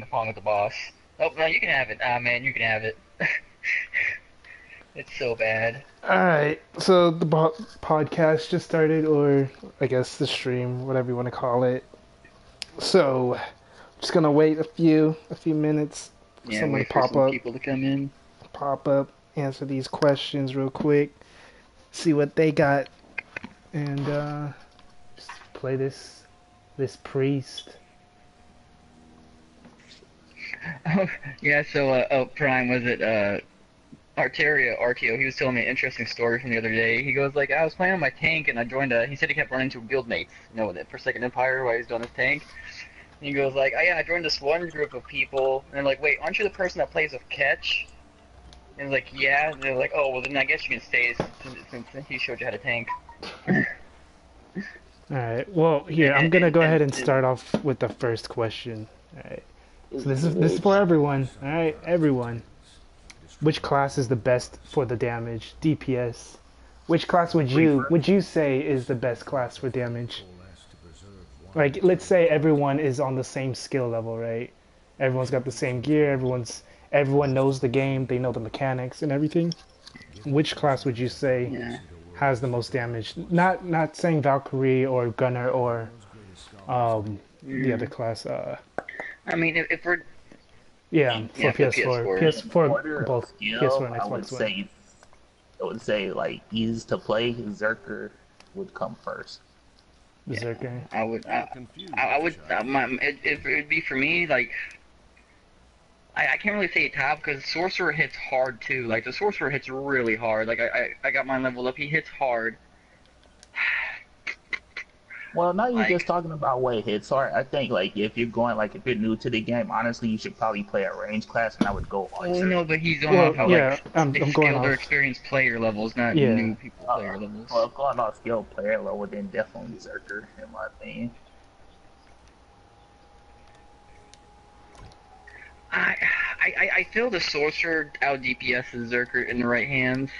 pong with the boss. Oh no, you can have it. Ah man, you can have it. It's so bad. Alright, so the podcast just started, or I guess the stream, whatever you want to call it. So, just gonna wait a few minutes for Yeah, someone to wait for some people to come in. pop up, answer these questions real quick, see what they got, and just play this priest. Oh yeah, so Prime was it Arteria RTO? He was telling me an interesting story from the other day. He goes like, I was playing on my tank and I joined a. He said he kept running into guildmates, with for Second Empire while he was doing his tank. And he goes like, oh yeah, I joined this one group of people, and they're like, wait, aren't you the person that plays with Catch? And he's like, yeah. And they're like, oh well, then I guess you can stay since he showed you how to tank. Alright, well, here, I'm gonna and, go and, ahead and and start off with the first question. Alright, so this is for Which everyone. Alright, everyone. Which class is the best for the damage? DPS. Which class would you Reaper? would you say is the best class for damage? Like, let's say everyone is on the same skill level, right? Everyone's got the same gear. Everyone knows the game. They know the mechanics and everything. Which class would you say yeah. has the most damage? Not saying Valkyrie or Gunner or the other Mm. class. I mean, if we're Yeah, for yeah for the PS4, PS4. In PS4 order of both PS4 skill, and I would Xbox One. say like easy to play. Zerker would come first. Yeah, Berserker. I would. I'm I confused, would. child. If it would be for me, like I can't really say top because sorcerer hits hard too. Like the sorcerer hits really hard. Like I got mine leveled up. He hits hard. Well, now you're Like just talking about weight hits. So I think like if you're new to the game, honestly, you should probably play a range class, and I would go like well, no, Zerker. but he's going Well, off how like yeah, I'm going skilled or off. experienced player levels, not Yeah, new people player levels. Well, going off skill player level, then definitely Zerker, in my opinion. I I feel the sorcerer out DPS is Zerker in the right hands.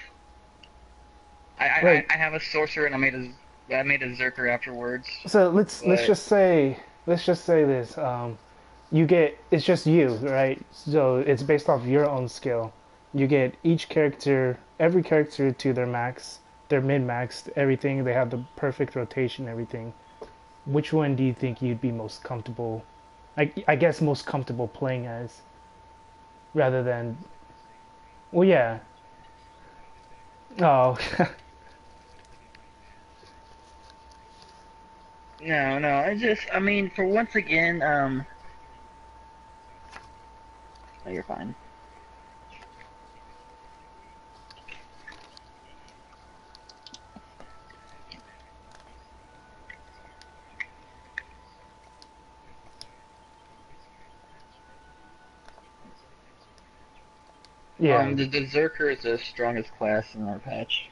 like I have a sorcerer and I made a Zerker afterwards, so let's but just say this. You get it's just you, right? So it's based off your own skill. You get every character to their max, their min maxed, everything. They have the perfect rotation, everything. Which one do you think you'd be most comfortable? I guess most comfortable playing as, rather than. Well, yeah. Oh, no, I mean for once again, oh, you're fine. yeah, The Zerker is the strongest class in our patch.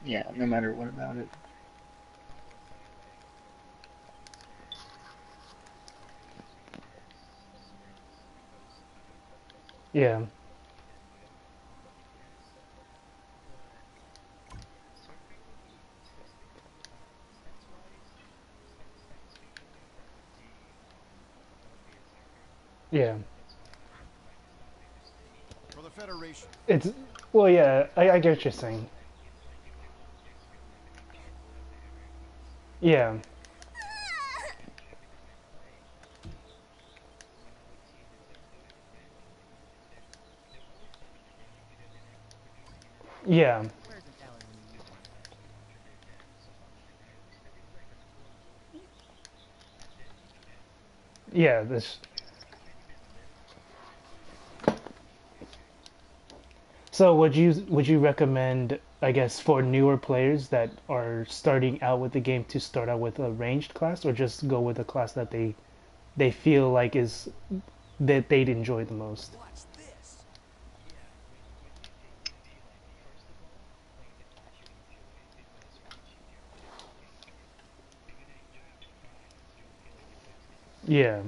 Yeah, no matter what about it. yeah, yeah. For the Federation. It's well, yeah. I get what you're saying. Yeah, yeah, yeah. This. So would you recommend, I guess, for newer players that are starting out with the game to start out with a ranged class, or just go with a class that they feel like is that they'd enjoy the most? Yeah,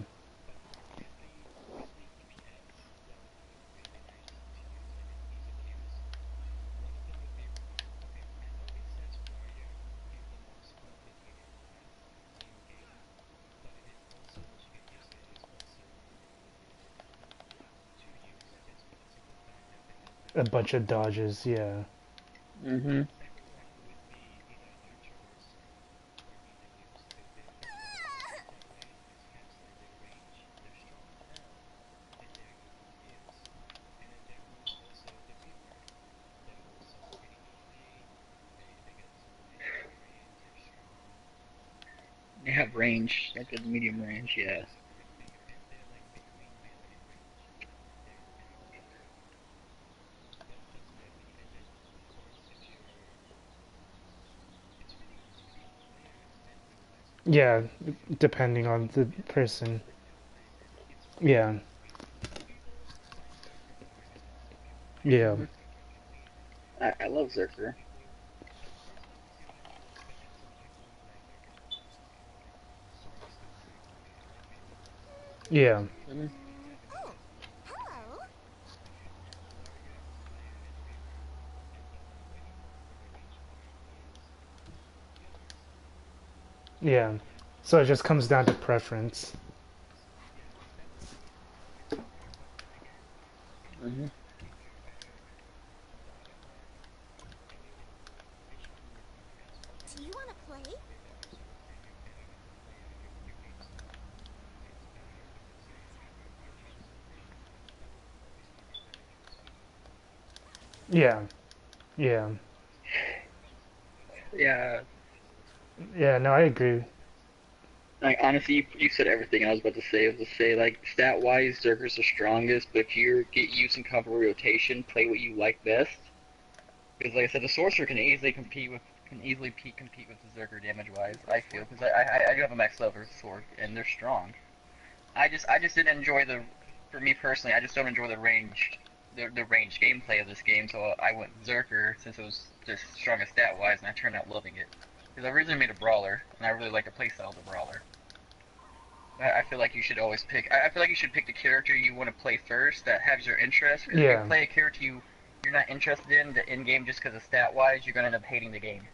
a bunch of dodges. Yeah. Mm-hmm. They have range, like a medium range, yeah. Yeah, depending on the person. Yeah. Yeah. Hmm. I love Zerker. Yeah. Hmm. Oh, hello. Yeah. So it just comes down to preference. Hmm. Do you want to play? Yeah. Yeah. Yeah, Yeah, no, I agree. like honestly, you said everything I was about to say. I was to say like stat wise, Zerker's the strongest, but if you get used in combo rotation, play what you like best. Because like I said, the sorcerer can easily compete with the Zerker damage wise. I feel because I do have a max level sword and they're strong. I just didn't enjoy the for me personally. I just don't enjoy the ranged gameplay of this game. So I went Zerker since it was just strongest stat wise, and I turned out loving it. Because I originally made a brawler, and I really like the playstyle of the brawler. I feel like you should always pick. I feel like you should pick the character you want to play first that has your interest. Because if you Yeah. play a character you're not interested in the in game just because of stat wise, you're gonna end up hating the game.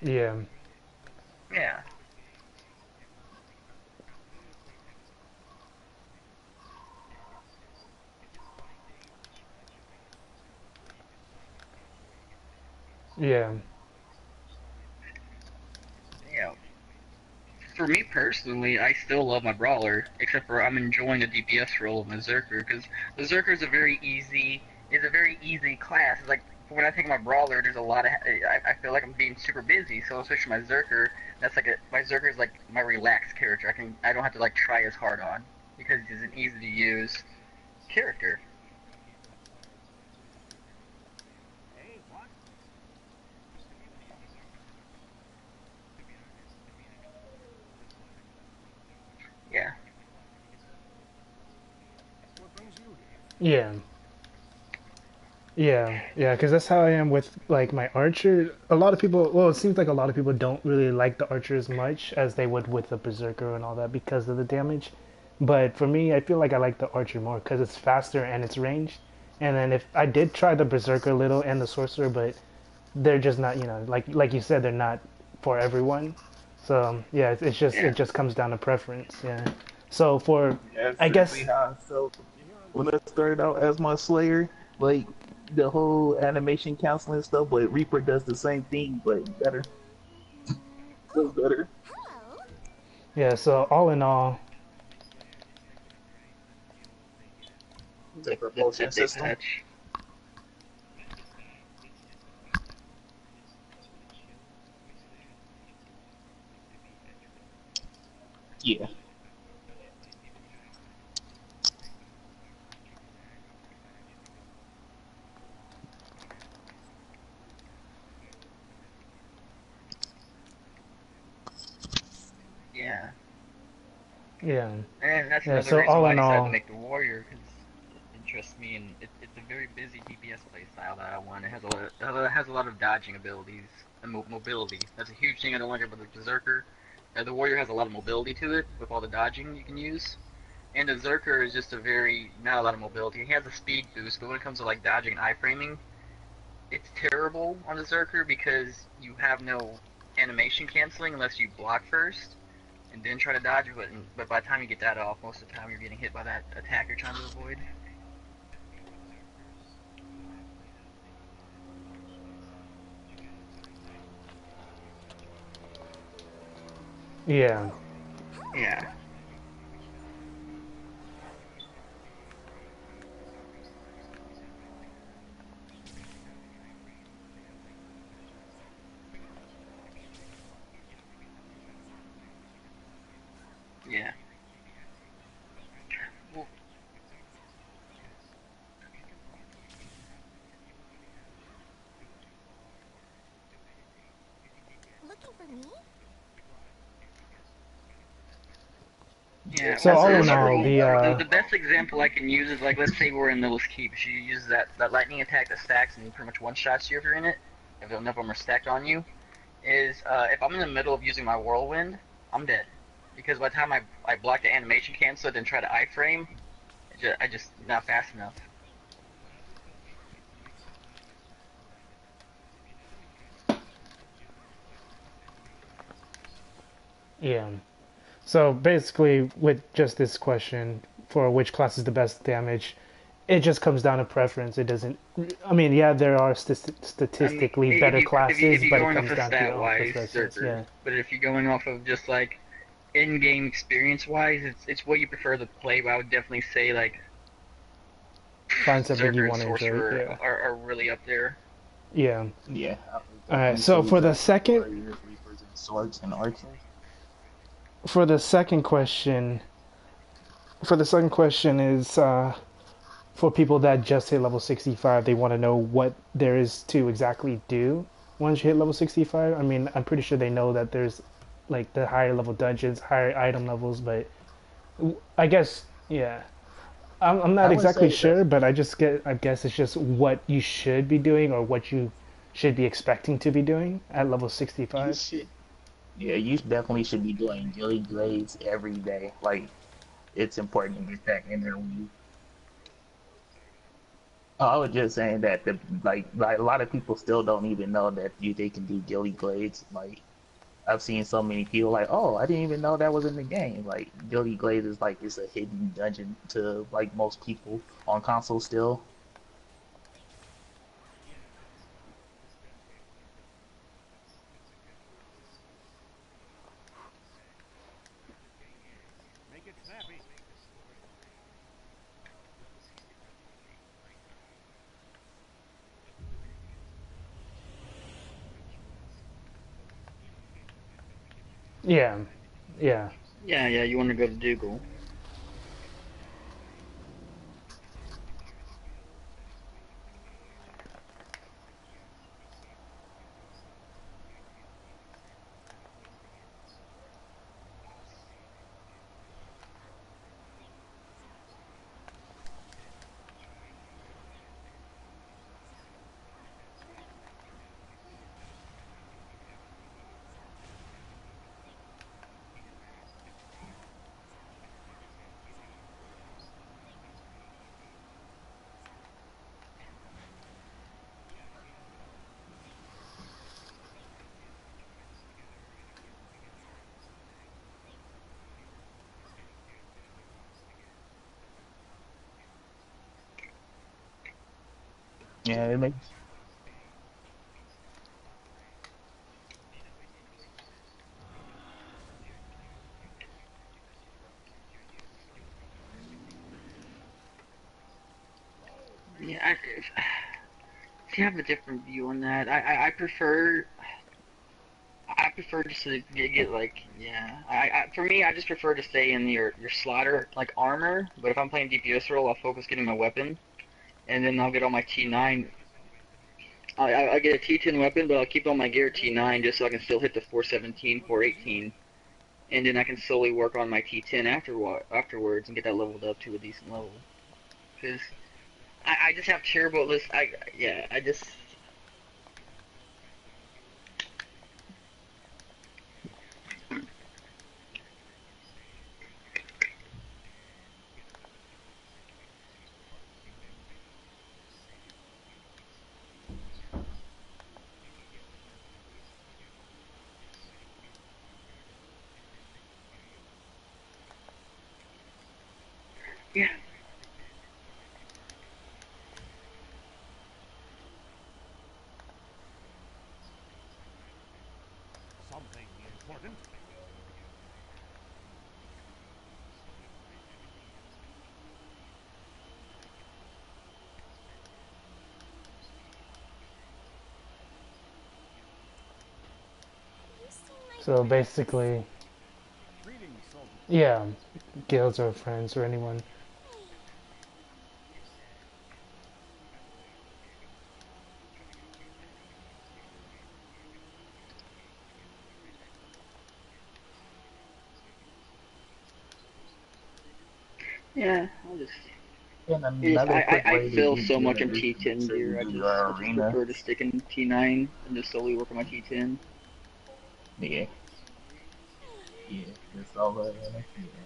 Yeah. Yeah. Yeah. Yeah. For me personally, I still love my brawler, except for I'm enjoying the DPS role of my Zerker because the Zerker is a very easy class. It's like when I take my brawler, there's a lot of I feel like I'm being super busy. So especially my Zerker, my Zerker is like my relaxed character. I don't have to like try as hard on because he's an easy to use character. Yeah. Yeah. Yeah, yeah, because that's how I am with like my archer. A lot of people, well, it seems like a lot of people don't really like the archer as much as they would with the berserker and all that because of the damage. But for me, I feel like I like the archer more because it's faster and it's ranged. And then if I did try the berserker a little and the sorcerer, but they're just not, like you said, they're not for everyone. So yeah, Yeah. it just comes down to preference. Yeah. So for, That's I exactly guess, how I felt when I started out as my Slayer. Like the whole animation counseling stuff, but Reaper does the same thing, but better. Way Oh, better. hello. yeah. So all in all, The That propulsion they system. patch. Yeah. Yeah. yeah, And that's yeah. another So reason all why I in decided to all, make the warrior because it interests me and it's a very busy DPS playstyle that I want. It has a lot of dodging abilities and mobility. That's a huge thing I don't like about the berserker. The warrior has a lot of mobility to it with all the dodging you can use. And the Zerker is just not a lot of mobility. He has a speed boost, but when it comes to like dodging and iframing, it's terrible on the Zerker because you have no animation canceling unless you block first and then try to dodge. But by the time you get that off, most of the time you're getting hit by that attack you're trying to avoid. Yeah. Oh, Yeah. hello. Yeah. Well, Looking for me? yeah. Yes, So Well, that's all the in it. all, the the best example I can use is like, let's say we're in Noah's Keep. She uses that lightning attack that stacks and pretty much one shots you if you're in it. If enough of them are stacked on you, is if I'm in the middle of using my whirlwind, I'm dead. Because by the time I block the animation cancel, then try to iframe, I just not fast enough. yeah. So basically, with just this question for which class is the best damage, it just comes down to preference. It doesn't. I mean, yeah, there are I mean, statistically better if classes, you're but it going off comes of down to your stat own wise, preferences. Zerker. Yeah. But if you're going off of just like in-game experience wise, it's what you prefer to play. But I would definitely say like Find something you Zerker and want to enjoy. Sorcerer Yeah. are really up there. Yeah. Yeah, I would All right. definitely So say for the Zerker, second, Warriors, Reapers, and Swords and Archers. question, is for people that just hit level 65, they want to know what there is to exactly do once you hit level 65. I mean, I'm pretty sure they know that there's like the higher level dungeons, higher item levels, but I guess, yeah. I'm not I would exactly say sure, that's but I guess it's just what you should be doing or what you should be expecting to be doing at level you 65. should. Yeah, you definitely should be doing daily grades every day. Like it's important to get that in there when you. Oh, I was just saying that the like a lot of people still don't even know that they can do gilly glades. Like I've seen so many people like, oh, I didn't even know that was in the game. Like gilly glade is like it's a hidden dungeon to like most people on console still. Yeah, yeah, Yeah, yeah. You want to go to Dougal? Yeah, it makes. Yeah. See, I have a different view on that. I prefer just to get like yeah. For me, I just prefer to stay in your slaughter like armor. But if I'm playing DPS role, I'll focus getting my weapon, and then I'll get all my T9. I get a T10 weapon, but I'll keep all my gear T9 just so I can still hit the 417, 418, and then I can slowly work on my T10 afterwards and get that leveled up to a decent level. Because I just have terrible list. I just yeah. So basically, yeah, guilds or friends or anyone. Yeah, I'll just. And It just another quick I way to feel get so much good in is to make T10 sure you gear. do I your just arena. prefer to stick in T9 and just slowly work on my T10. Yeah, yeah, the solo arena. Yeah.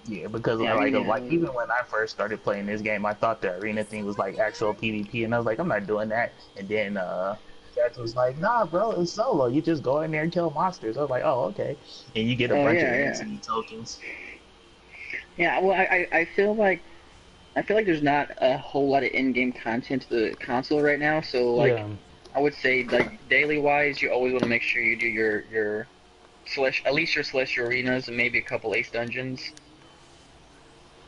Yeah, because Yeah, I mean, like yeah. even when I first started playing this game, I thought the arena thing was like actual PvP, and I was like, I'm not doing that. And then Chat was like, Nah, bro, it's solo. You just go in there and kill monsters. I was like, Oh, okay. And you get a Oh bunch of yeah, yeah, NXT tokens. yeah. Well, I feel like there's not a whole lot of in-game content to the console right now. So like, Yeah, I would say like daily wise, you always want to make sure you do your slash at least your celestial arenas and maybe a couple ace dungeons,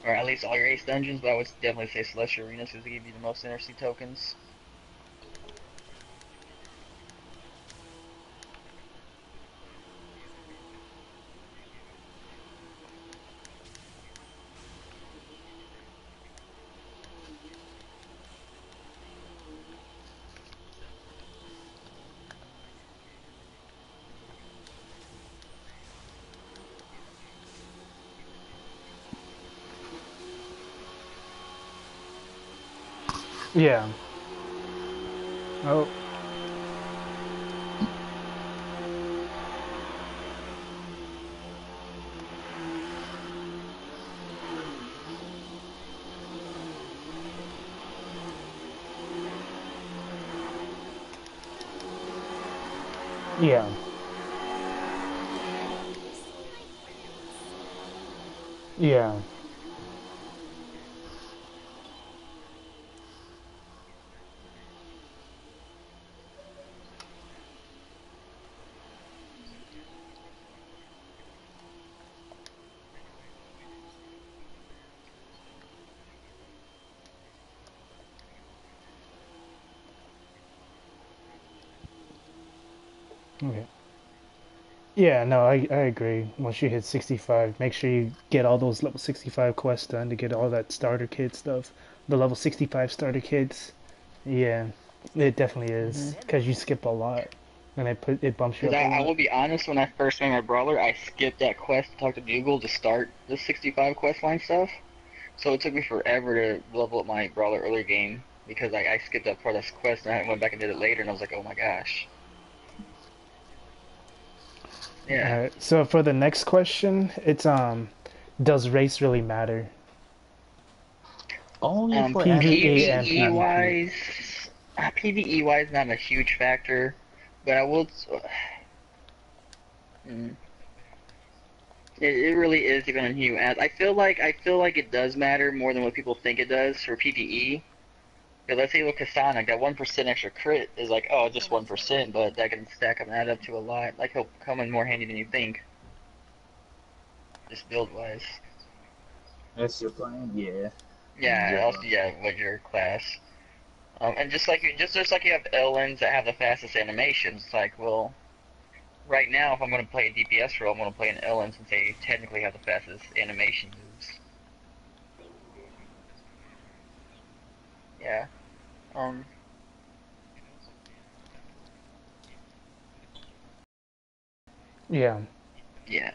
or at least all your ace dungeons. But I would definitely say celestial arenas because they give you the most NRC tokens. yeah. Oh, yeah, yeah, okay. Yeah, no, I agree. Once you hit 65, make sure you get all those level 65 quests done to get all that starter kit stuff. The level 65 starter kits. Yeah, it definitely is. Mm-hmm. Because you skip a lot. And it bumps you Because up a I lot. will be honest, when I first made my brawler, I skipped that quest to talk to Dougal to start the 65 quest line stuff. So it took me forever to level up my brawler early game because I skipped that part of this quest and I went back and did it later and I was like, oh my gosh. Yeah. Alright, so for the next question, it's does race really matter? Only for PvE FPS and it PVE doesn't. PvP. wise, PVE wise, not a huge factor, but I will. Mm, it really is depending on who you ask. I feel like it does matter more than what people think it does for PVE. Because let's say with Kasana, that 1% extra crit is like, oh, just 1%, but that can stack up and add up to a lot. Like, he'll come in more handy than you think, just build wise. That's your plan? Yeah. Yeah, also, Yeah. yeah, what your class. And just like you have LNs that have the fastest animations, it's like, well, right now, if I'm going to play a DPS role, I'm going to play an LN since they technically have the fastest animation moves. Yeah. Um. Yeah, Yeah.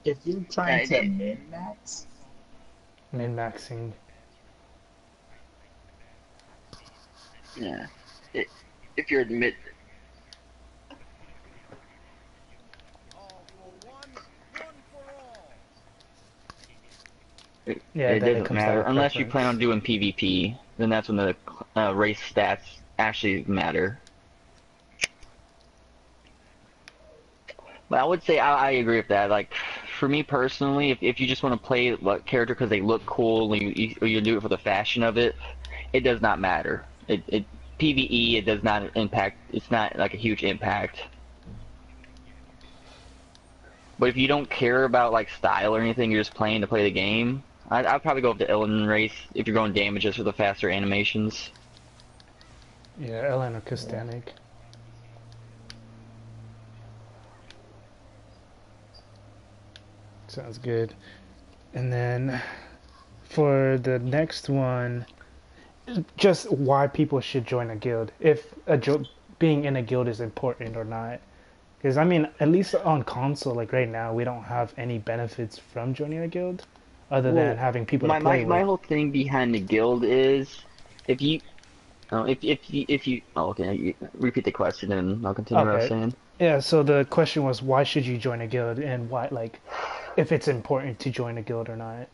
If you're trying to It, min max, min-maxing. yeah. It, if you're mid, Yeah, it then it doesn't comes down matter to unless you plan on preference. doing PvP. Then that's when the race stats actually matter. But I would say I agree with that. Like, for me personally, if you just want to play what character because they look cool and or you do it for the fashion of it, it does not matter. It PVE it does not impact. It's not like a huge impact. But if you don't care about like style or anything, you're just playing to play the game. I'd probably go with the Ellen race if you're going damages for the faster animations. Yeah, Ellen or Kostanek. Sounds good. And then for the next one, just why people should join a guild. If being in a guild is important or not. Because, I mean, at least on console, like right now, we don't have any benefits from joining a guild other than Well, having people to my play my my with. whole thing behind the guild is if you oh, okay, repeat the question and I'll continue what I was Okay. saying. Yeah, so the question was why should you join a guild and why, like, if it's important to join a guild or not.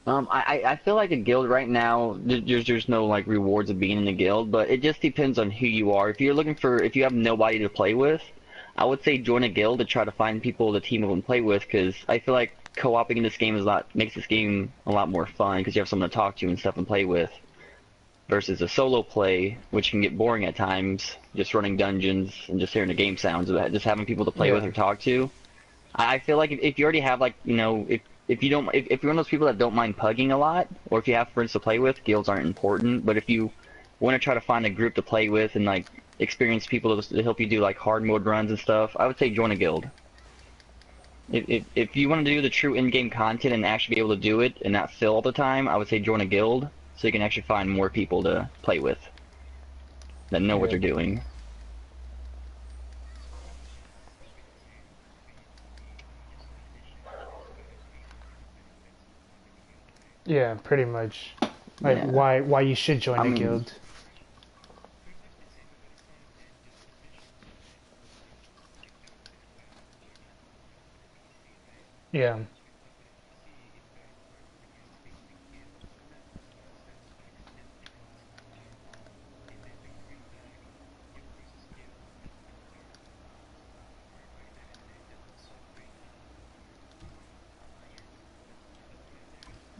I feel like a guild right now, there's no like rewards of being in the guild, but it just depends on who you are. If you have nobody to play with, I would say join a guild to try to find people to team up and play with, because I feel like co-oping in this game makes this game a lot more fun because you have someone to talk to and stuff and play with, versus a solo play, which can get boring at times, just running dungeons and just hearing the game sounds of it, just having people to play with Yeah. or talk to. I feel like if you already have like if you don't if you're one of those people that don't mind pugging a lot, or if you have friends to play with, guilds aren't important. But if you want to try to find a group to play with and like experienced people to help you do like hard mode runs and stuff, I would say join a guild. If you want to do the true in-game content and actually be able to do it and not fill all the time, I would say join a guild so you can actually find more people to play with that know what Yeah. they're doing. Yeah, pretty much. Like Yeah, why you should join I a mean, guild. Yeah.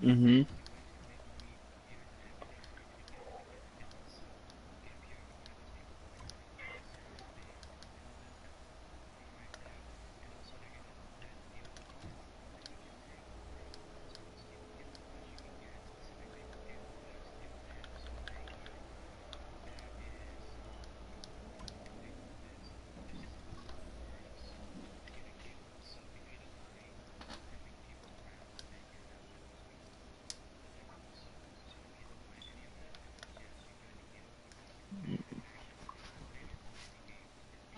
mhm.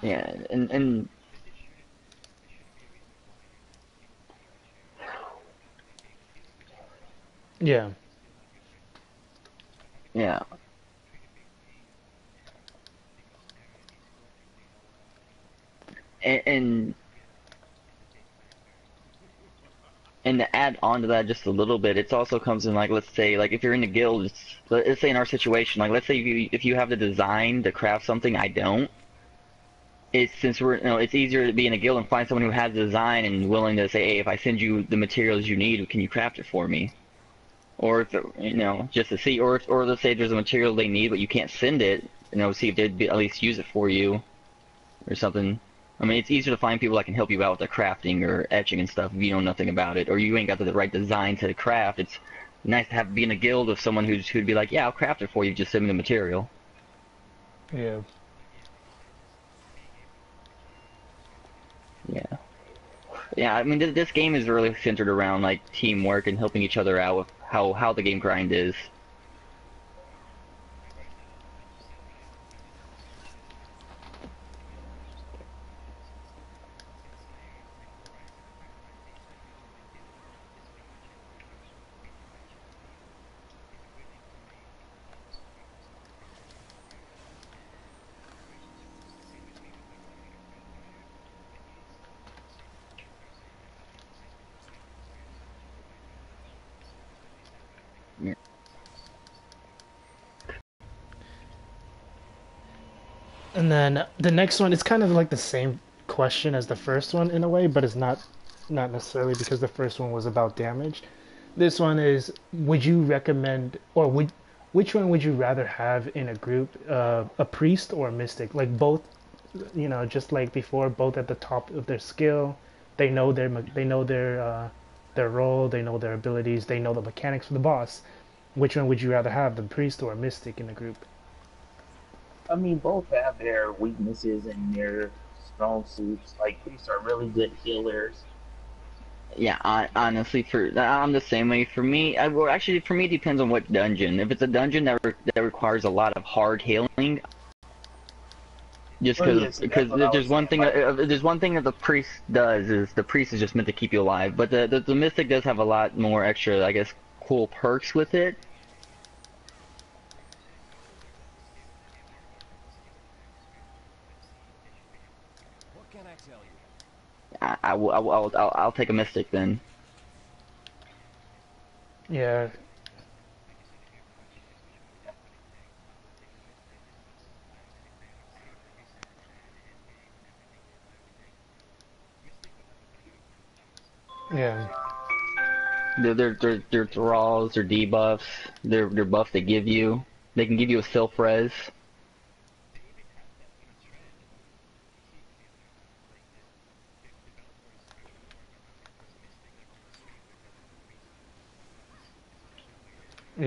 Yeah, and Yeah. yeah. And and to add on to that just a little bit, it also comes in like let's say like if you're in a guild, let's say in our situation, like let's say if you have the design to craft something I don't, it's since we're it's easier to be in a guild and find someone who has the design and willing to say, hey, if I send you the materials you need, can you craft it for me? Or if just to see, or let's say there's a material they need but you can't send it, see if they'd at least use it for you or something. I mean, it's easier to find people that can help you out with the crafting or etching and stuff if you know nothing about it, or you ain't got the right design to craft. It's nice to be in a guild with someone who'd be like, yeah, I'll craft it for you, just send me the material. Yeah. Yeah, yeah. I mean, this game is really centered around like teamwork and helping each other out with how the game grind is. Yeah. And then the next one, it's kind of like the same question as the first one in a way, but it's not necessarily because the first one was about damage. This one is would you recommend or would which one would you rather have in a group, a priest or a mystic? Like both, just like before, both at the top of their skill. They know their their role, they know their abilities, they know the mechanics for the boss. Which one would you rather have, the priest or a mystic in the group? I mean, both have their weaknesses and their strong suits. Like priests are really good healers. Yeah, honestly, I'm the same way. For me, well, actually, for me, it depends on what dungeon. If it's a dungeon that requires a lot of hard healing, just Well, yeah, see, that's because what I was saying. Like, there's one thing that the priest does is the priest is just meant to keep you alive, but the mystic does have a lot more extra, I guess, cool perks with it. What can I tell you? I'll take a mystic then. Yeah, yeah, Their thralls, their debuffs, their buffs they give you. They can give you a self res.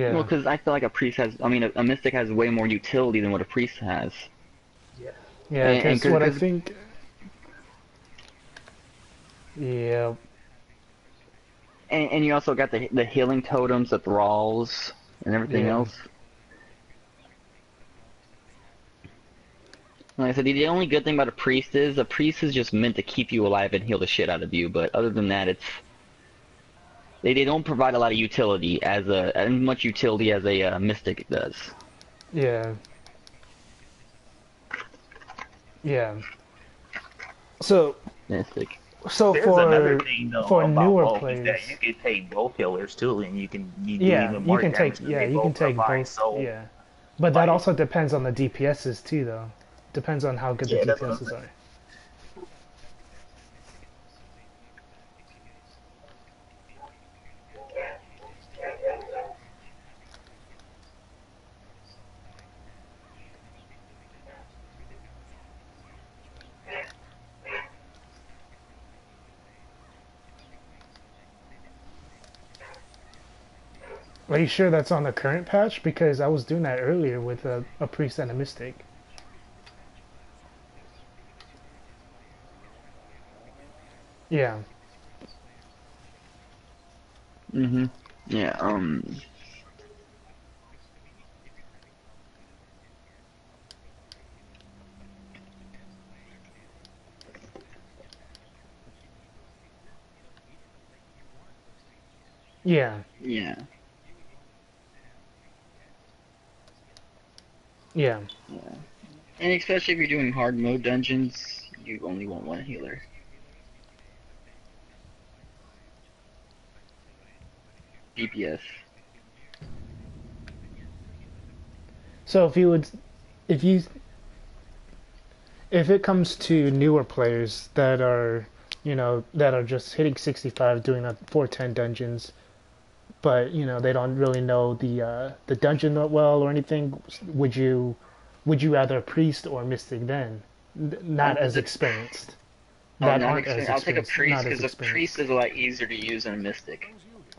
Well, yeah, because I feel like a priest has, I mean, a mystic has way more utility than what a priest has. yeah, yeah. And Because what I because think, yeah, and you also got the healing totems, the thralls, and everything yeah, else. Like I said, the only good thing about a priest is just meant to keep you alive and heal the shit out of you. But other than that, they don't provide a lot of utility as much utility as a mystic does. yeah, yeah. So, Mystic. so there's another for thing though for about newer both is players, that you can take both healers too, and you do yeah, even you more can take, damage because yeah, they you can both take combine. both, So, yeah. But that like, also depends on the DPSs too, though. Depends on how good the yeah, that's what I'm DPSs saying. are. Are you sure that's on the current patch? Because I was doing that earlier with a priest and a mystic. Yeah, Mhm. Yeah. yeah, Yeah. yeah, Yeah. And especially if you're doing hard mode dungeons, you only want one healer. DPS. So if you, if it comes to newer players that are, that are just hitting 65, doing a 410 dungeons, but they don't really know the dungeon that well or anything, would you rather a priest or mystic then? Not as The experienced. Oh, That not aren't as experience. I'll take a experienced. priest Not as because a priest experienced. is a lot easier to use than a mystic. Brings you here.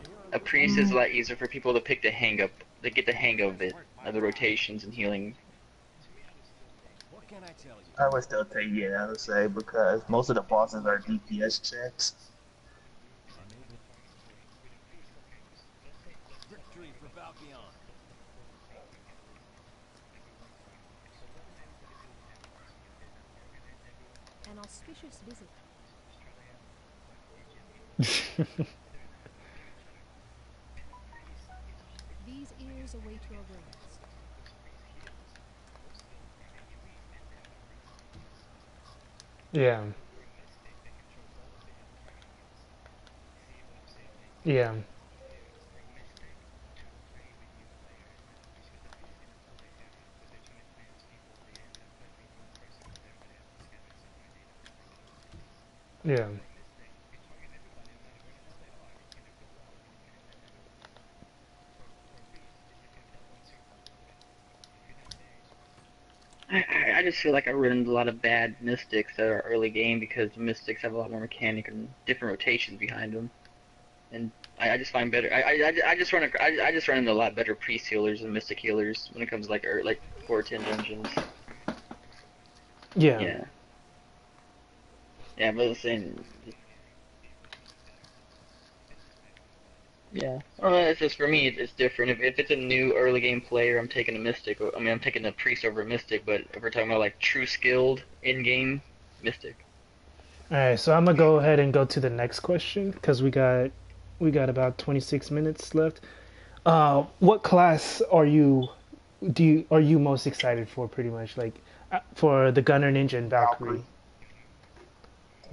You're A under priest is a Mm, lot easier for people to pick the hang up. They get the hang of it, of the rotations and healing. What can I tell you? I would still take yeah, I would say because most of the bosses are DPS checks. Victory for Valkion. An auspicious visit. These ears await your words. Yeah, yeah, yeah, I just feel like I run into a lot of bad mystics that are early game because the mystics have a lot more mechanic and different rotations behind them. and I just find better. I just I just run into a lot better priest healers and mystic healers when it comes to like 410 dungeons. Yeah. Yeah. Yeah, but I'm saying, yeah. It's just for me, it's different. If it's a new early game player, I'm taking a mystic. I mean, I'm taking a priest over a mystic. But if we're talking about like true skilled in game, mystic. All right, so I'm gonna go ahead and go to the next question because we got about 26 minutes left. What class are you most excited for? Pretty much like for the Gunner, Ninja, and Valkyrie.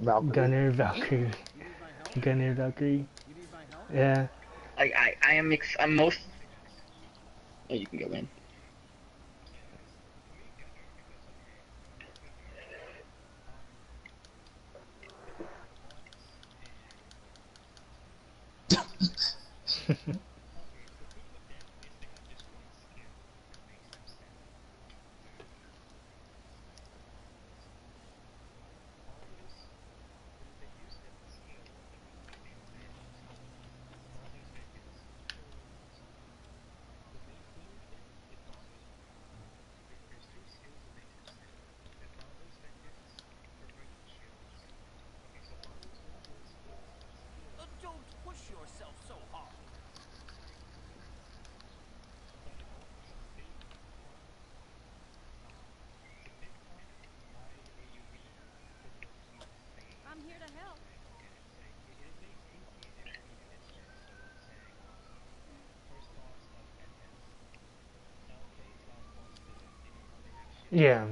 Valkyrie. Valkyrie. Gunner, Valkyrie, You need my help? Gunner, Valkyrie. You need my help? Yeah. I'm most. Oh, you can go in. Don't push yourself so hard. I'm here to help. Yeah.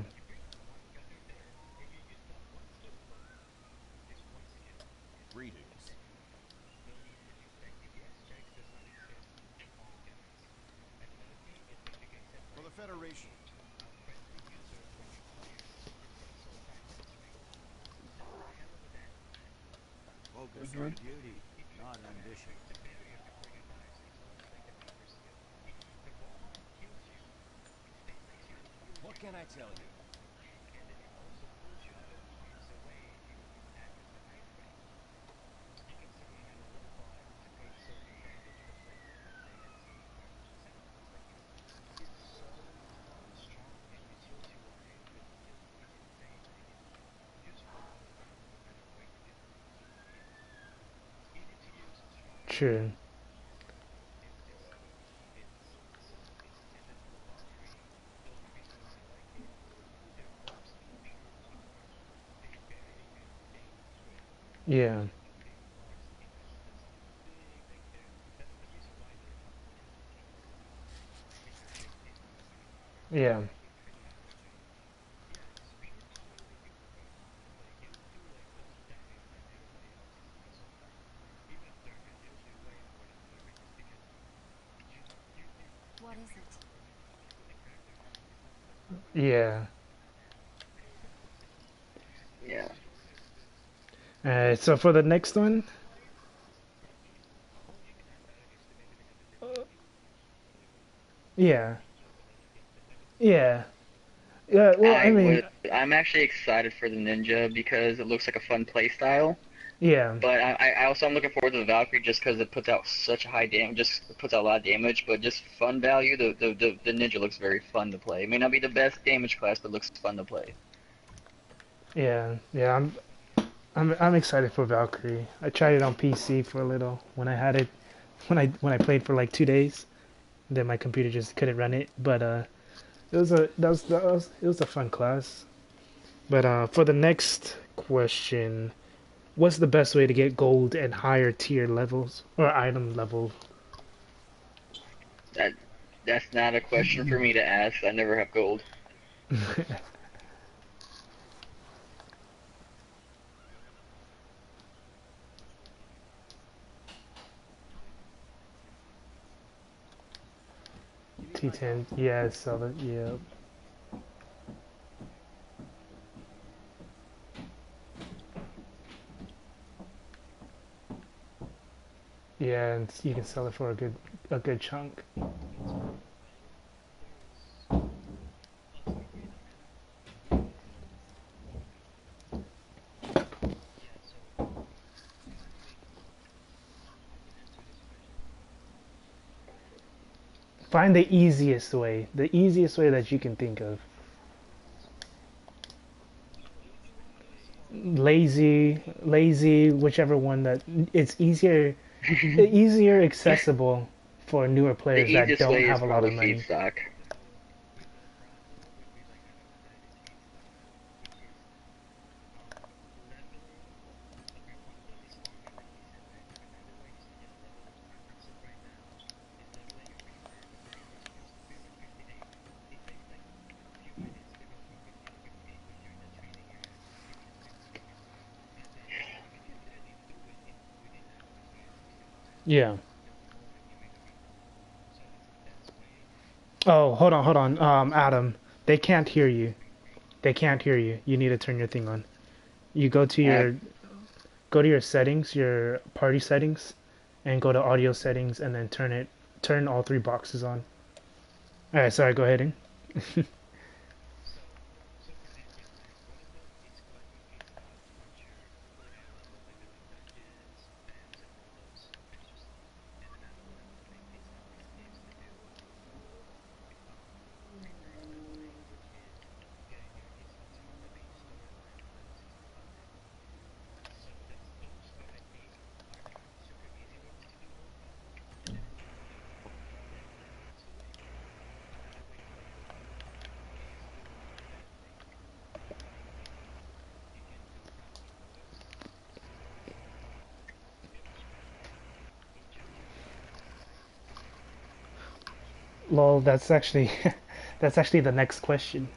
Greetings. For the Federation. Focus on duty, not ambition. What can I tell you? True. Yeah. Yeah. What is it? Yeah. Yeah. All right. So for the next one, yeah. Yeah. Yeah. Well, I I mean, would. I'm actually excited for the ninja because it looks like a fun play style. yeah. But I also am looking forward to the Valkyrie just because it puts out such a high damage, just puts out a lot of damage. But just fun value, the ninja looks very fun to play. It may not be the best damage class, but looks fun to play. Yeah. Yeah. I'm excited for Valkyrie. I tried it on PC for a little when I had it when I played for like 2 days. Then my computer just couldn't run it. But it was a fun class. But for the next question, what's the best way to get gold and higher tier levels or item level? That that's not a question for me to ask. I never have gold. You need my help? T10, yeah, sell it, yeah. Yeah, and you can sell it for a good chunk. Find the easiest way that you can think of. Lazy, whichever one that it's easier accessible for newer The players that easiest don't way is have a lot probably of money. feedstock. Yeah. Oh, hold on. Adam, they can't hear you. They can't hear you. You need to turn your thing on. You Uh, go to your settings, your party settings, and go to audio settings, and then turn all three boxes on. All right, sorry. Go ahead. Lol, that's actually that's actually the next question.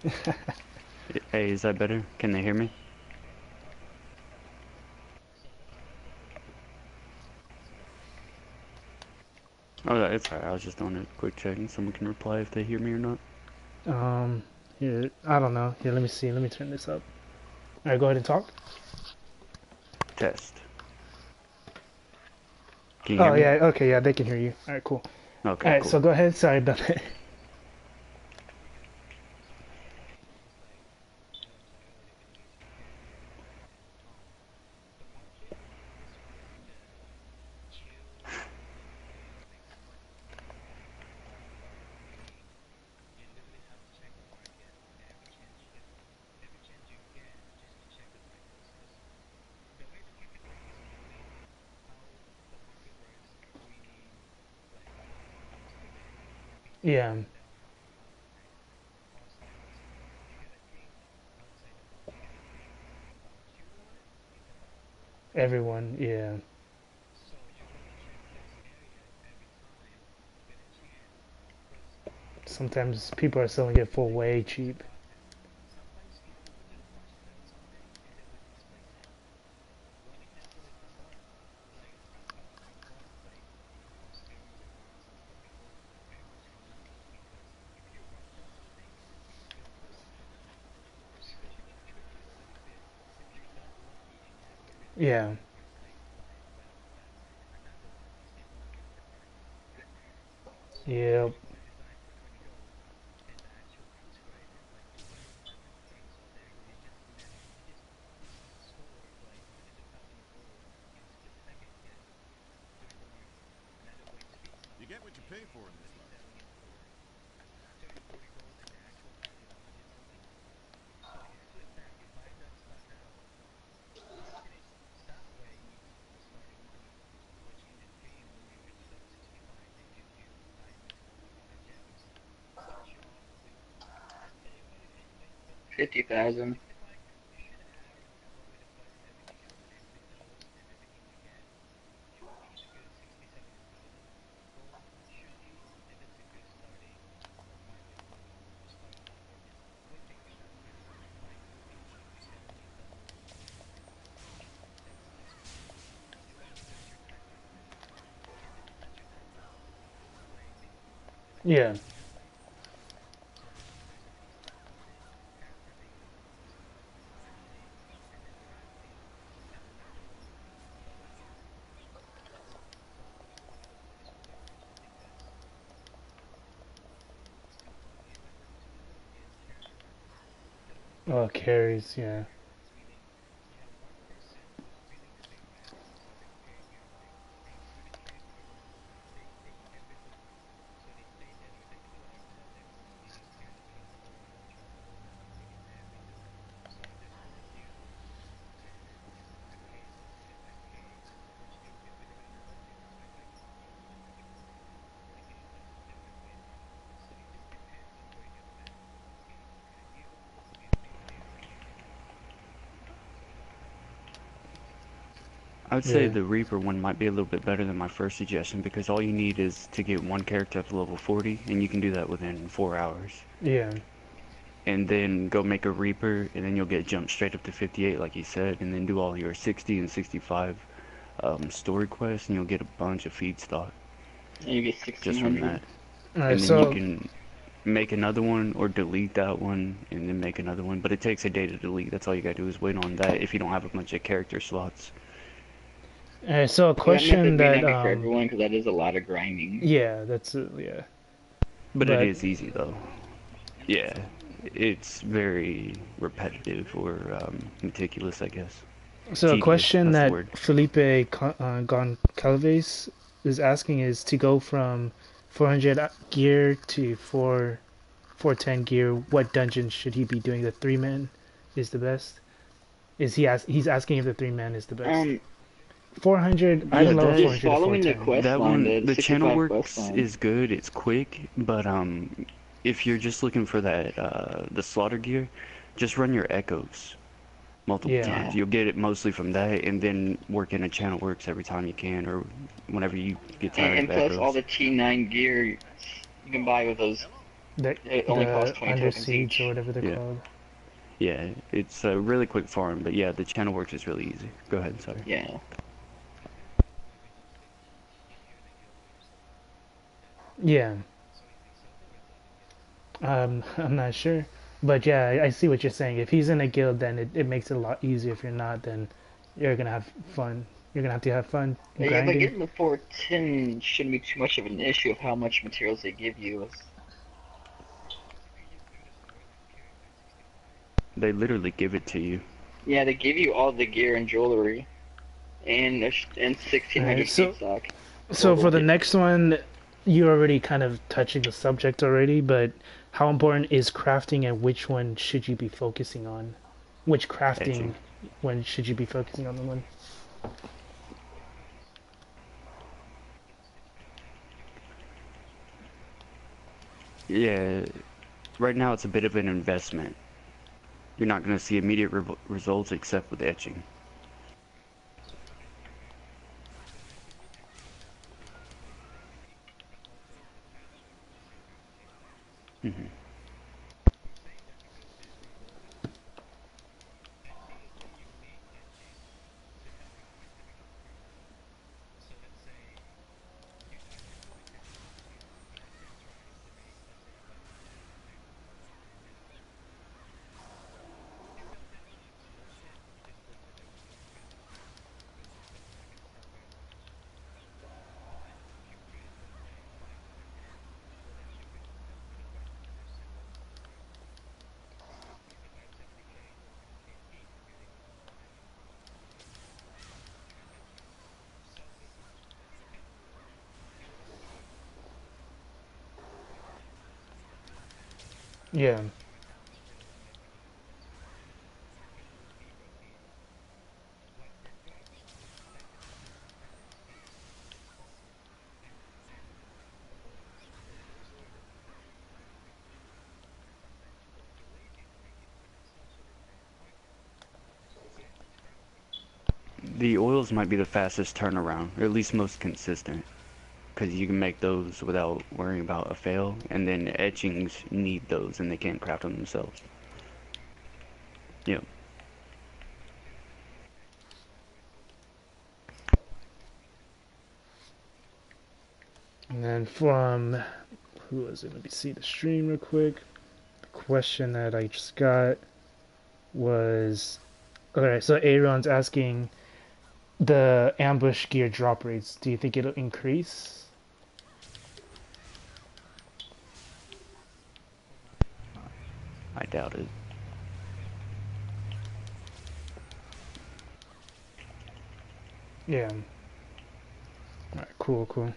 Hey, is that better? Can they hear me? Oh, it's alright. I was just doing a quick check, and someone can reply if they hear me or not. Um, Here, I don't know. Here, let me see. Let me turn this up. All right, go ahead and talk. Test. Can you hear Oh me? yeah, okay, yeah, they can hear you. All right, cool. All Okay, right, cool. so go ahead. Sorry about that. Yeah, everyone. Yeah, sometimes people are selling it for way cheap. Yeah, yeah, You get what you pay for in this life. $50,000. yeah. Oh, carries. Yeah, I would say Yeah. the Reaper one might be a little bit better than my first suggestion because all you need is to get one character up to level 40, and you can do that within 4 hours. Yeah. And then go make a Reaper, and then you'll get jumped straight up to 58, like you said, and then do all your 60 and 65 story quests, and you'll get a bunch of feedstock And you get just from 1600. that. Alright, And then you so can make another one or delete that one and then make another one. But it takes a day to delete. That's all you gotta do is wait on that if you don't have a bunch of character slots. so a That question method may that not be for everyone because that is a lot of grinding. yeah, that's yeah. But it But is easy though. Yeah, it's very repetitive or meticulous, I guess. so a Tedious, question that's the that word. Felipe Goncalves is asking is to go from 400 gear to 410 gear. What dungeon should he be doing? The 3-man is the best. He's asking if the 3-man is the best. 400. I Yeah, don't know if that 400 Just to following the 410. quest that line, one, the the channel 65 quest works line. is good. It's quick, but if you're just looking for that the slaughter gear, just run your echoes multiple Yeah. times. You'll get it mostly from that, and then work in a channel works every time you can, or whenever you get tired And of plus all echoes. the T9 gear you can buy with those. The It only costs the 20 under tokens siege each. or whatever they're Yeah. called. Yeah, it's a really quick farm, but yeah, the channel works is really easy. Go ahead, sorry. Yeah. Yeah. I'm not sure. But yeah, I see what you're saying. If he's in a guild, then it makes it a lot easier. If you're not, then you're gonna have fun. You're gonna have to have fun Yeah, but grinding. getting the 410 shouldn't be too much of an issue of how much materials they give you. They literally give it to you. Yeah, they give you all the gear and jewelry, and 1600 Alright, so feedstock. so for Total. the next one, you're already kind of touching the subject already. But how important is crafting, and which one should you be focusing on? Which crafting Etching. when should you be focusing on the one? Yeah, right now it's a bit of an investment. You're not going to see immediate results except with etching. hmm Yeah. The oils might be the fastest turnaround, or at least most consistent, because you can make those without worrying about a fail, and then etchings need those, and they can't craft them themselves. Yep. And then from who was it? Let me see the stream real quick. The question that I just got was okay. So Aaron's asking the ambush gear drop rates. Do you think it'll increase? I doubt it. Yeah. All right. Cool. Cool.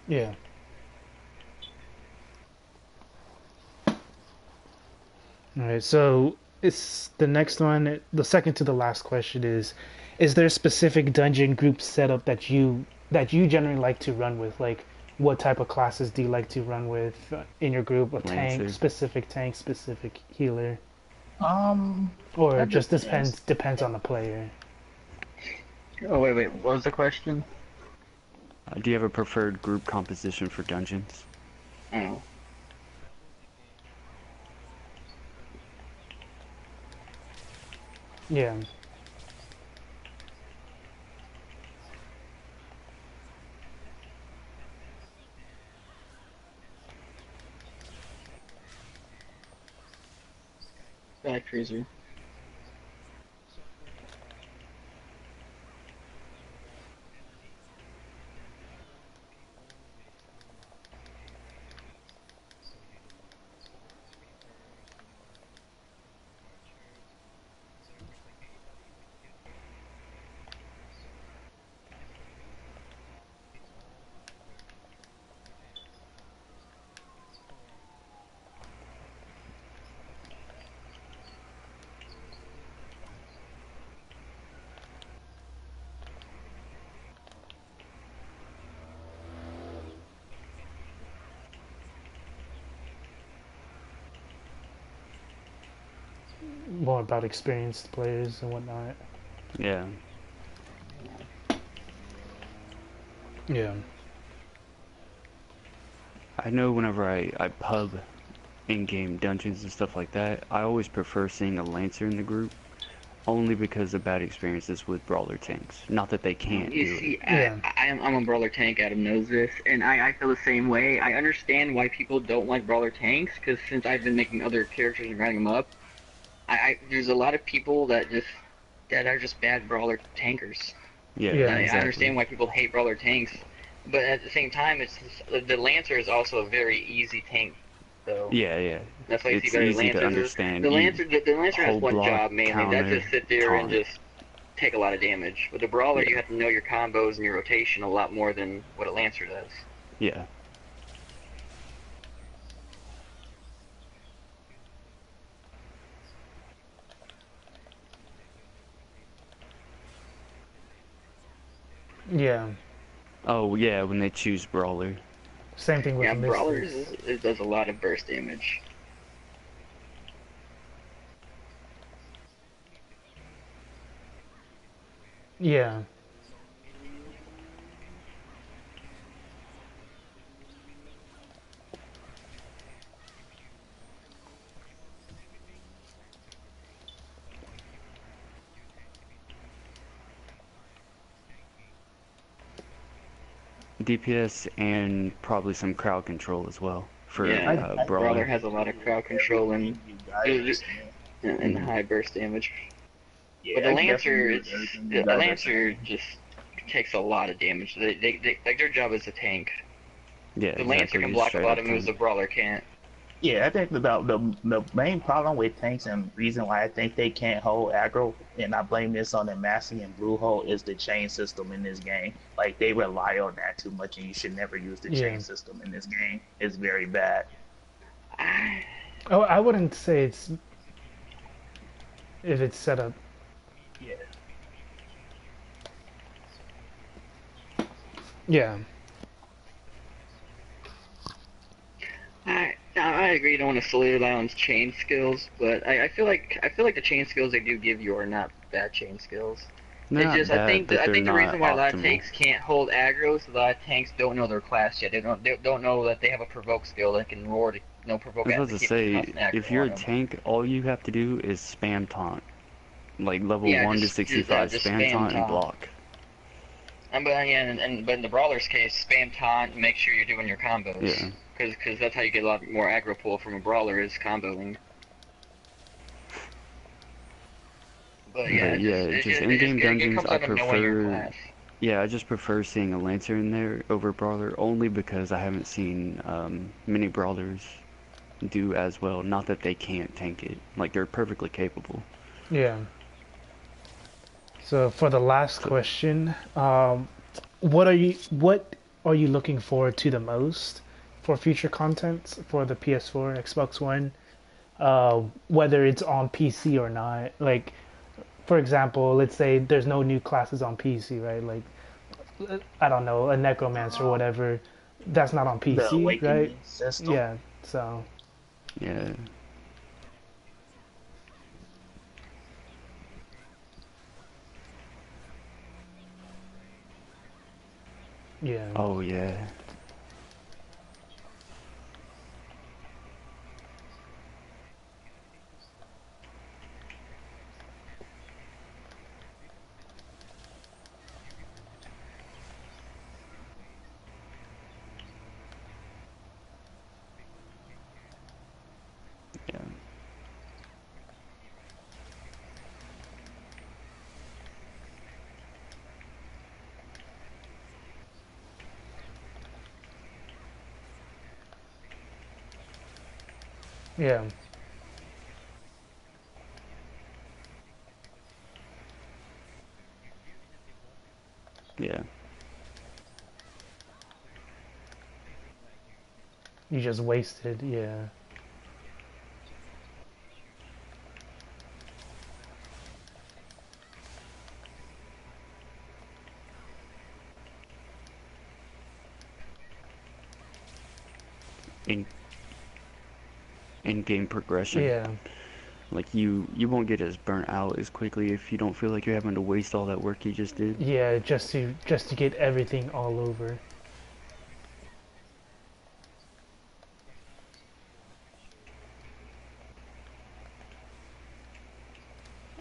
Yeah. All right, so it's the next one. The second to the last question is there a specific dungeon group setup that you generally like to run with? Like, what type of classes do you like to run with in your group? A Lancer. tank, specific healer, Um, or that just depends. depends on the player? Oh wait, what was the question? Do you have a preferred group composition for dungeons? Oh, Yeah, Sky Cruiser. more about experienced players and whatnot. Yeah. Yeah, I know whenever I pub in-game dungeons and stuff like that, I always prefer seeing a Lancer in the group, only because of bad experiences with brawler tanks. Not that they can't You do it. see, yeah, I'm a brawler tank. Adam knows this, and I feel the same way. I understand why people don't like brawler tanks, because since I've been making other characters and writing them up, there's a lot of people that are just bad brawler tankers. Yeah, Yeah. I exactly. understand why people hate brawler tanks, but at the same time, the Lancer is also a very easy tank, though. Yeah, yeah. That's why you see It's better easy to Lancers. understand. The You Lancer, the Lancer has whole one block, job mainly. That's counter, just sit there and taunt. just take a lot of damage. With the Brawler, Yeah, you have to know your combos and your rotation a lot more than what a Lancer does. yeah. yeah. Oh, yeah, when they choose brawler. Same thing with Yeah, Brawler Mystics. it does a lot of burst damage. Yeah, DPS and probably some crowd control as well for Yeah, I Brawler brawler. has a lot of crowd definitely control agree with you guys are saying. and Hmm. high burst damage. But Yeah, the I can definitely Lancer, agree with everything you a guys are Lancer saying. just takes a lot of damage. They like their job is to tank. Yeah, The Lancer exactly. can Just block a straight lot up of moves tank. the Brawler can't. Yeah, I think the main problem with tanks and reason why I think they can't hold aggro, and I blame this on the Massey and Blue Hole, is the chain system in this game. Like they rely on that too much, and you should never use the chain yeah. system in this game. It's very bad. Oh, I wouldn't say it's if it's set up. Yeah, Yeah, I agree. You don't want to solely rely on chain skills, but I feel like the chain skills they do give you are not bad chain skills. They're It's not just bad, but I they're think the not reason why a lot of optimal. tanks can't hold aggro is a lot of tanks don't know their class yet. They don't know that they have a provoke skill that can roar to I provoke was at about to to keep say, constant if aggro you're on a them. tank, all you have to do is spam taunt. Like level Yeah, 1 to 65, just spam spam taunt and taunt. block. But yeah, but in the brawler's case, spam taunt and make sure you're doing your combos, Yeah. because that's how you get a lot more aggro pull from a brawler is comboing. But yeah, But yeah, just in-game it dungeons, comes I down to knowing your prefer. class. Yeah, I just prefer seeing a Lancer in there over Brawler, only because I haven't seen many Brawlers do as well. Not that they can't tank it. Like, they're perfectly capable. yeah. So for the last So, question, what are you looking forward to the most for future content for the PS4, Xbox One? whether it's on PC or not. Like, for example, let's say there's no new classes on PC, right? Like, I don't know, a necromancer or whatever. That's not on The PC, right? awakening system. Yeah. So Yeah. yeah, Oh yeah. Yeah. yeah, Yeah. you just wasted. Yeah, In in-game progression. yeah, Like you won't get as burnt out as quickly if you don't feel like you're having to waste all that work you just did. yeah. Just to get everything all over.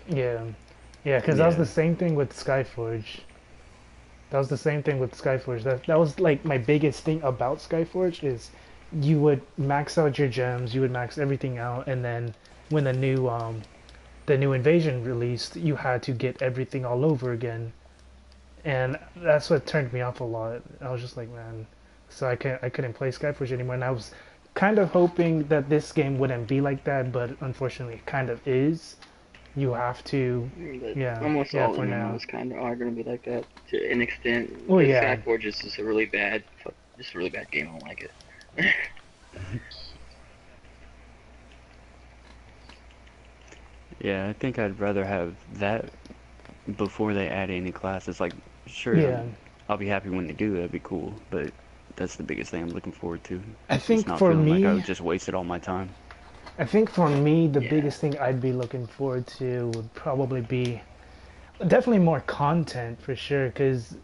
Yeah, yeah. Because that was Yeah. the same thing with Skyforge. That was the same thing with Skyforge. That was like my biggest thing about Skyforge is you would max out your gems, you would max everything out, and then when the new invasion released, you had to get everything all over again, and that's what turned me off a lot. I was just like, man, so I couldn't play Skyforge anymore, and I was kind of hoping that this game wouldn't be like that, but unfortunately, it kind of is. You have to, But yeah, almost yeah, all for now. MMOs kind of are going to be like that to an extent. Well, Because yeah, Skyforge is just a really bad, just a really bad game. I don't like it. Yeah, I think I'd rather have that before they add any classes. Like, sure, yeah. I'll be happy when they do. That'd be cool. But that's the biggest thing I'm looking forward to. I Just think not for feeling like I me, just wasted all my time. I think for me, the Yeah. biggest thing I'd be looking forward to would probably be definitely more content for sure, because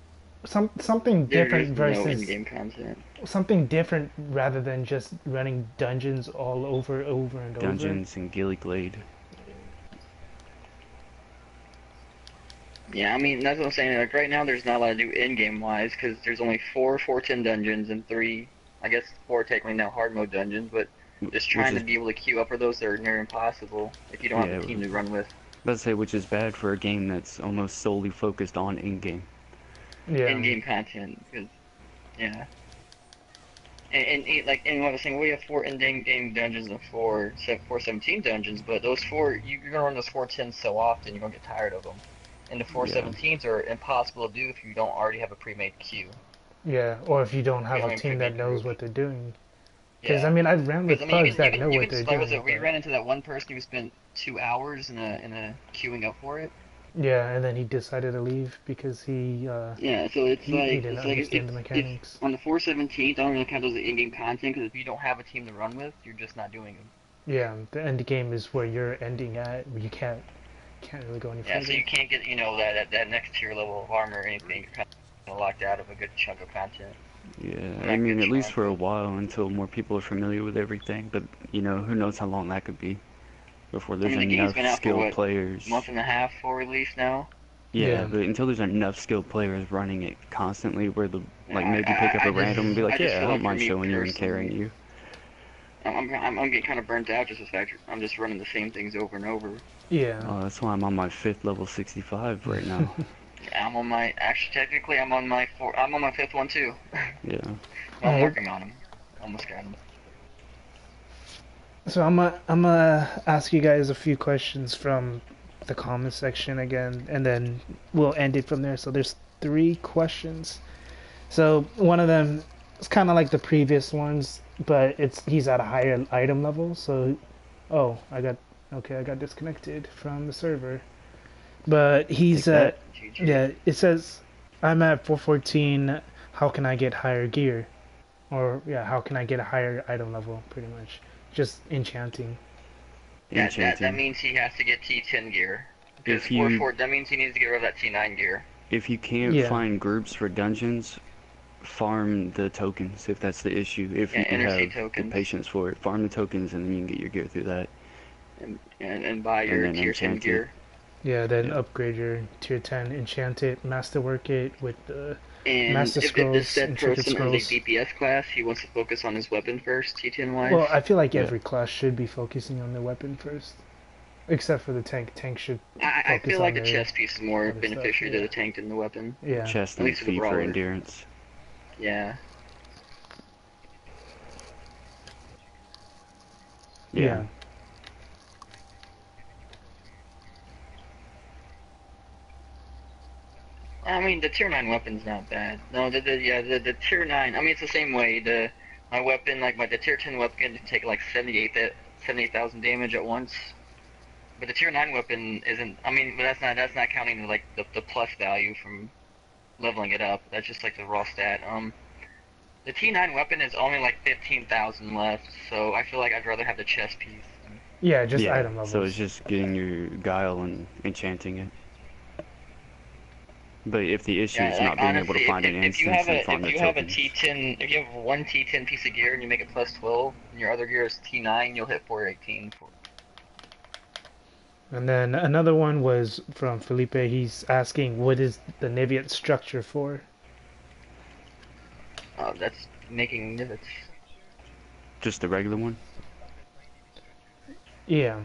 something There is different no versus in-game content. something different rather than just running dungeons all over and over. Dungeons and Gilly Glade. Yeah, I mean, that's what I'm saying. Like, right now, there's not a lot to do in-game wise, because there's only four 410 dungeons and three, I guess, four technically now hard mode dungeons, but just Which trying to is, be able to queue up for those that are near impossible if you don't have yeah, a team to run with. let's say which is bad for a game that's almost solely focused on in-game. Yeah, In-game content, because, yeah. Like, and what I was saying, we have four in-game dungeons and four 417 dungeons, but those four, you're going to run those 410s so often, you're going to get tired of them. And the Yeah. 417s are impossible to do if you don't already have a pre-made queue. yeah. Or if you don't You have don't a have a team that pre-made knows group. what they're doing. Because I Yeah. mean, I've ran Because with I mean, pugs that know you what can they're like, was doing. it? We But ran into that one person who spent 2 hours in a queuing up for it. yeah, and then he decided to leave because Yeah, so it's he like didn't understand the it's mechanics. on the 417th. I don't really count those as in-game content because if you don't have a team to run with, you're just not doing them. Yeah, the end game is where you're ending at. You can't really go any Yeah, so further. you can't get that next tier level of armor or anything. You're kind of locked out of a good chunk of content. Yeah, And I that mean, good at least chunk for a of while until more people are familiar with everything. But, who knows how long that could be before I there's mean, the game's enough been out for skilled what, players. month and a half for release now. Yeah, Yeah, but until there's enough skilled players running it constantly where Yeah, like maybe pick up a random and be I like, just yeah, I feel don't like for mind me showing you and carrying personally, you. I'm getting kind of burnt out just the fact I'm just running the same things over and over. yeah. That's why I'm on my 5th level 65 right now. I'm on my actually technically I'm on my fifth one too. Yeah. I'm Alright, working on them. Almost got them. so I'm gonna ask you guys a few questions from the comment section again, and then we'll end it from there. So there's three questions. So one of them is kind of like the previous ones, but he's at a higher item level. So Oh, I got disconnected from the server. But he's Take that. GG. yeah, it says I'm at 414. How can I get higher gear? Or yeah, how can I get a higher item level? Pretty much, just enchanting. That Enchanting. means he has to get T10 gear. Because If you 4 that means he needs to get rid of that T9 gear. if you can't Yeah, find groups for dungeons, farm the tokens if that's the issue. If Yeah, you Interseed have the tokens. patience for it, farm the tokens and then you can get your gear through that, And buy and your then tier 10 enchant it. gear. yeah. Then Yeah. upgrade your tier 10, enchant it, masterwork it with the And master if this scrolls, said intricate person is a scrolls. DPS class, he wants to focus on his weapon first, T10 wise. Well, I feel like Yeah. every class should be focusing on their weapon first, except for the tank. Tank should I focus feel on like the their chest piece is more other stuff. beneficial to Yeah, the tank than the weapon. yeah, Chest At and least for the feet for brawler. endurance. Yeah. Yeah. yeah. I mean, the tier 9 weapon's not bad. No, the tier 9, I mean, it's the same way. My weapon, like the tier 10 weapon can take like 78,000 damage at once. But the tier 9 weapon isn't, I mean, but that's not counting the plus value from leveling it up. That's just like the raw stat. The T9 weapon is only like 15,000 left, so I feel like I'd rather have the chest piece. Yeah, just Yeah. item levels. So it's just getting your guile and enchanting it. But if the issue Yeah, is like not being able honestly, to find an if you instance, have then farm the if you have a tokens. T10, if you have one T10 piece of gear and you make it plus 12, and your other gear is T9, you'll hit 418. And then another one was from Felipe. He's asking, what is the Niviat structure for? That's making nivets. Just the regular one? Yeah.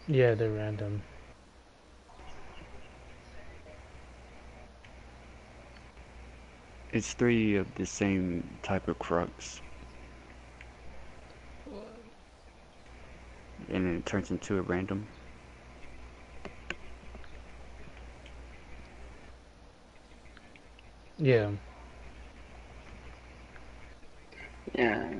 Yeah, they're random. It's 3 of the same type of crux. And then it turns into a random. Yeah. Yeah.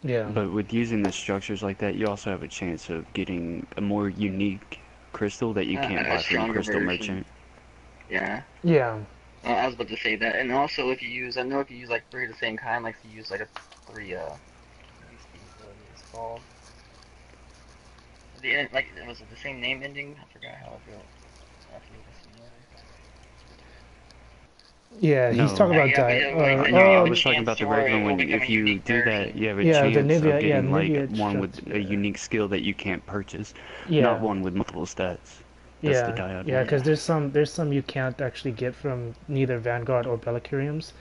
Yeah. But with using the structures like that, you also have a chance of getting a more unique crystal that you can't A buy from the stronger crystal version. merchant. Yeah. Yeah. I was about to say that, and also if you use, I know if you use like 3 of the same kind, like if you use like a 3, what is it called? Like, was it the same name ending? I forgot how it goes. I have to look at some more. Yeah, he's No. talking about Yeah, diet. but, like, No, I the was talking about the chance for regular it will one. become If a you unique do that, version. you have a Yeah, the chance Nivea- of getting like Nivea one with structure, a yeah. unique skill that you can't purchase, Yeah. not one with multiple stats. That's the Yeah. dyad Yeah, one. because there's some you can't actually get from neither Vanguard or Bellicuriums.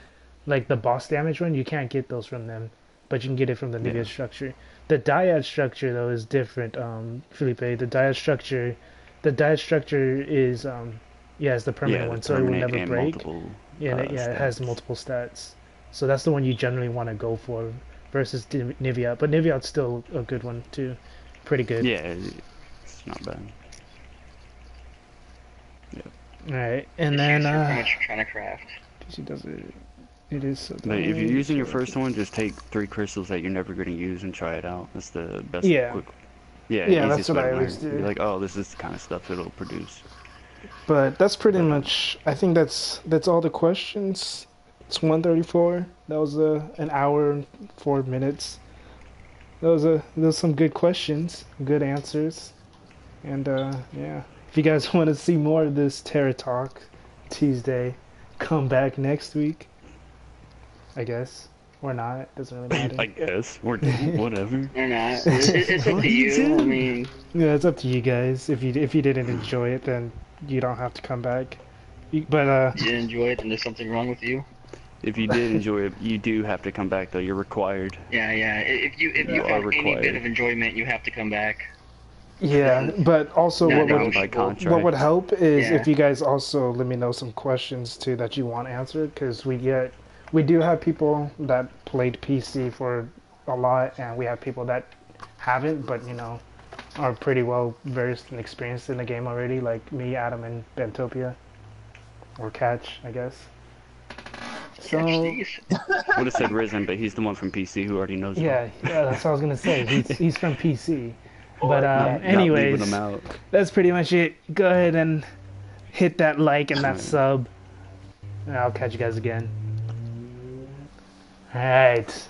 Like the boss damage one, you can't get those from them, but you can get it from the Nivea Yeah. structure. The dyad structure though is different, Felipe. The dyad structure is yeah, it's the permanent Yeah, the one, so it will permanent never and break. multiple Yeah, it has stats. multiple stats. So that's the one you generally want to go for versus Nivea. But Nivea's still a good one too. Pretty good. Yeah, it's not bad. Yeah. Alright, and Just then use for what you're trying to craft. she does it. It is so But if you're dumb. using your first one, just take 3 crystals that you're never going to use and try it out. That's the best Yeah. quick. Yeah, Yeah, easiest that's what way I to always learn. do. You're like, oh, this is the kind of stuff it'll produce. But that's pretty But, much. I think that's all the questions. It's 1:34. That was an hour and 4 minutes. Those some good questions, good answers, and yeah. If you guys want to see more of this Terra Talk Tuesday, come back next week. I guess. or not. Doesn't really matter. I guess. Or whatever. Or not. It's up to you. I mean, Yeah, it's up to you guys. If you didn't enjoy it, then you don't have to come back. But you didn't enjoy it, and there's something wrong with you. If you did enjoy it, you do have to come back though. You're required. Yeah. If you You are found any bit required. of enjoyment, you have to come back. yeah, but also No, what no, would By contract. what would help is Yeah. if you guys also let me know some questions too that you want answered, because we do have people that played PC for a lot, and we have people that haven't, but are pretty well versed and experienced in the game already, like me, Adam, and Bentopia, or Catch, I guess. So Jeez. Would have said Risen, but he's the one from PC who already knows. yeah, that's what I was gonna say. He's from PC. But Not anyways, leaving him out. that's pretty much it. Go ahead and hit that like and that sub. And I'll catch you guys again. Alright.